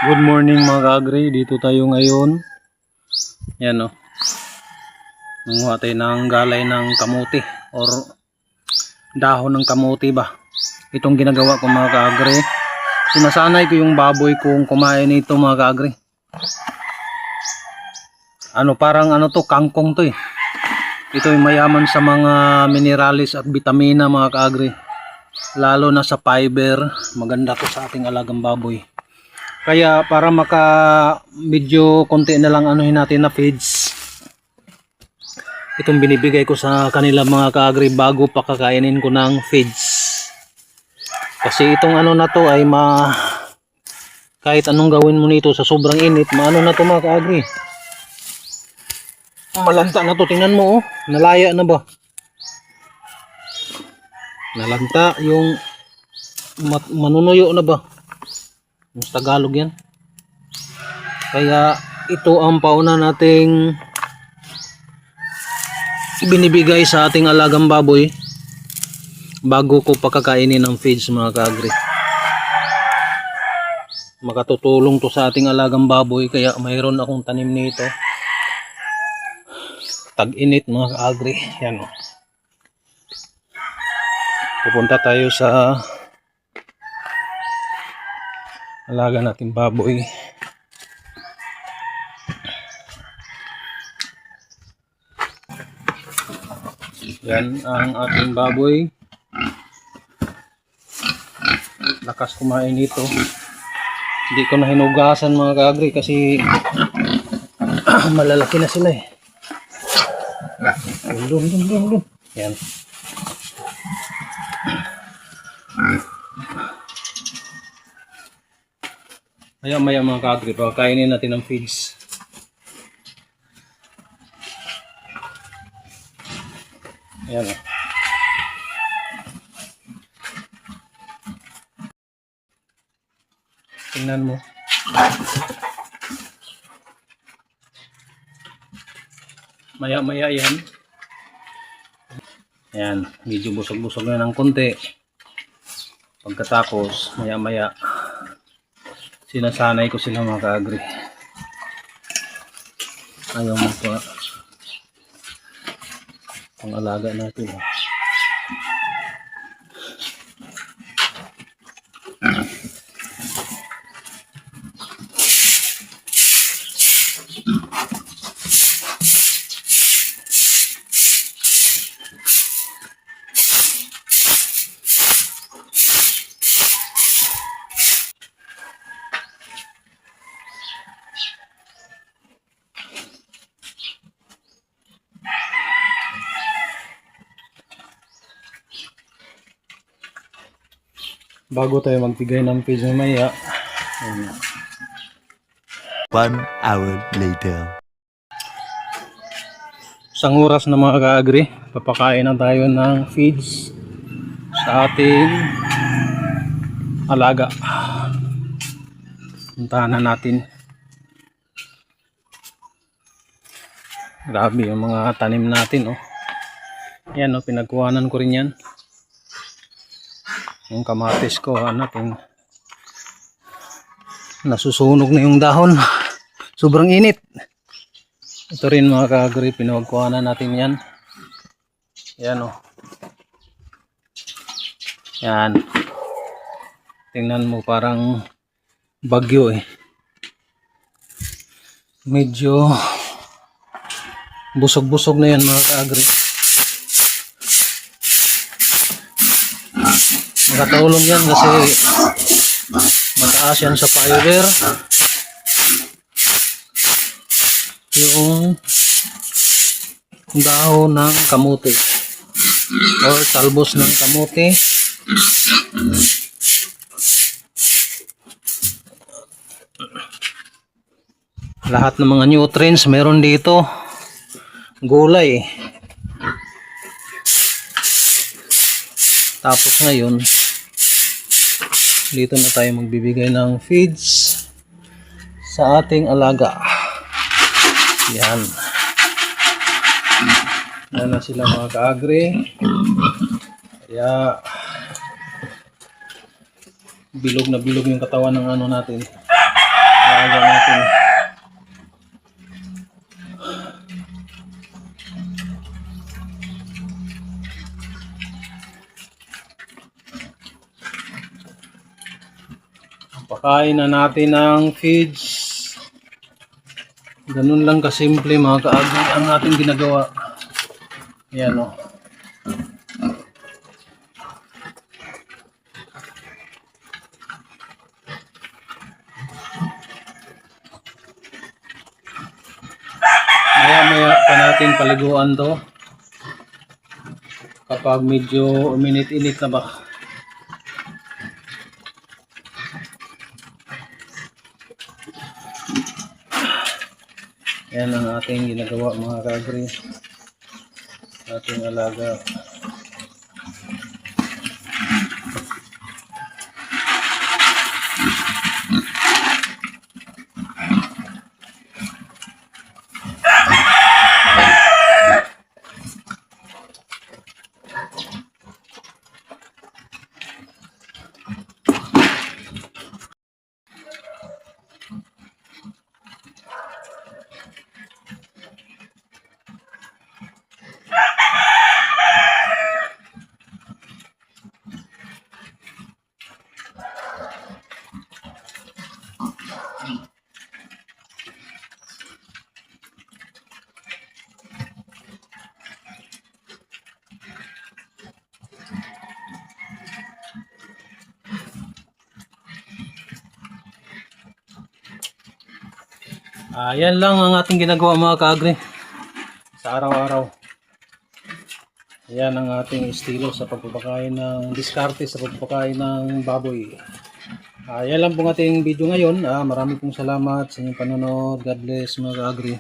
Good morning mga ka-agri, dito tayo ngayon. Yan o. Nanguha tayo ng galay ng kamuti or dahon ng kamuti ba. Itong ginagawa ko mga ka-agri. Sinasanay ko yung baboy kong kumain nito mga ka-agri. Parang kangkong to eh. Ito ay mayaman sa mga mineralis at vitamina mga ka-agri. Lalo na sa fiber, maganda to sa ating alagang baboy. Kaya para medyo konti na lang anuhin natin na feeds. Itong binibigay ko sa kanila mga ka-agri bago pakakainin ko ng feeds. Kasi itong na to ay kahit anong gawin mo nito sa sobrang init, na to mga ka-agri. Malanta na to, tingnan mo oh. Nalaya na ba? Nalanta yung manunuyo na ba? Yung Tagalog yan. Kaya ito ang pauna nating binibigay sa ating alagang baboy bago ko pakakainin ng feeds mga ka-agri. Makatutulong to sa ating alagang baboy, kaya mayroon akong tanim nito. Tag-init mga ka-agri. Yan o. Pupunta tayo sa alaga natin baboy. Yan ang ating baboy. Lakas kumain dito. Hindi ko na hinugasan mga ka-agri kasi malalaki na sila eh. Dun. Yan. Maya mga ka-agri, pakainin natin ng feeds. Ayan o. Tingnan mo. Maya yan. Ayan, medyo busog-busog na ng konti. Pagkatapos, maya sinasanay ko sila mga ka-agri. Ayaw mo pa ang alaga natin. Bago tayo magbigay ng feeds mamaya. 1 hour later. Isang oras na mga ka-agri, papakain na tayo ng feeds sa ating alaga. Puntahan na natin. Grabe yung mga tanim natin oh. Yan oh, pinagkuhanan ko rin yan. Yung kamatis ko, nasusunog na yung dahon. Sobrang init. Ito rin mga ka-agri, pinagkuhanan natin yan. Yan o. Yan. Tingnan mo, parang bagyo eh. Medyo busog-busog na yan mga ka-agri. Makatulong yan kasi mataas yan sa fiber. Yung dahon ng kamuti or talbos ng kamuti. Lahat ng mga nutrients meron dito. Gulay. Tapos ngayon dito na tayo magbibigay ng feeds sa ating alaga. Yan. Yan na sila mga ka-agri. Kaya bilog na bilog yung katawan ng natin. alaga natin. Pakain na natin ng feeds. Ganun lang kasimple mga kaagri ang ating ginagawa. Yan o. Maya pa natin paliguan to. Kapag medyo uminit-init na ba. Yan ang ating ginagawa mga kaagri. Ating alaga. Yan lang ang ating ginagawa mga kaagri sa araw-araw. Yan ang ating estilo sa pagpapakain ng diskarte sa pagpapakain ng baboy. Yan lang pong ating video ngayon. Maraming pong salamat sa inyong panonood. God bless mga kaagri.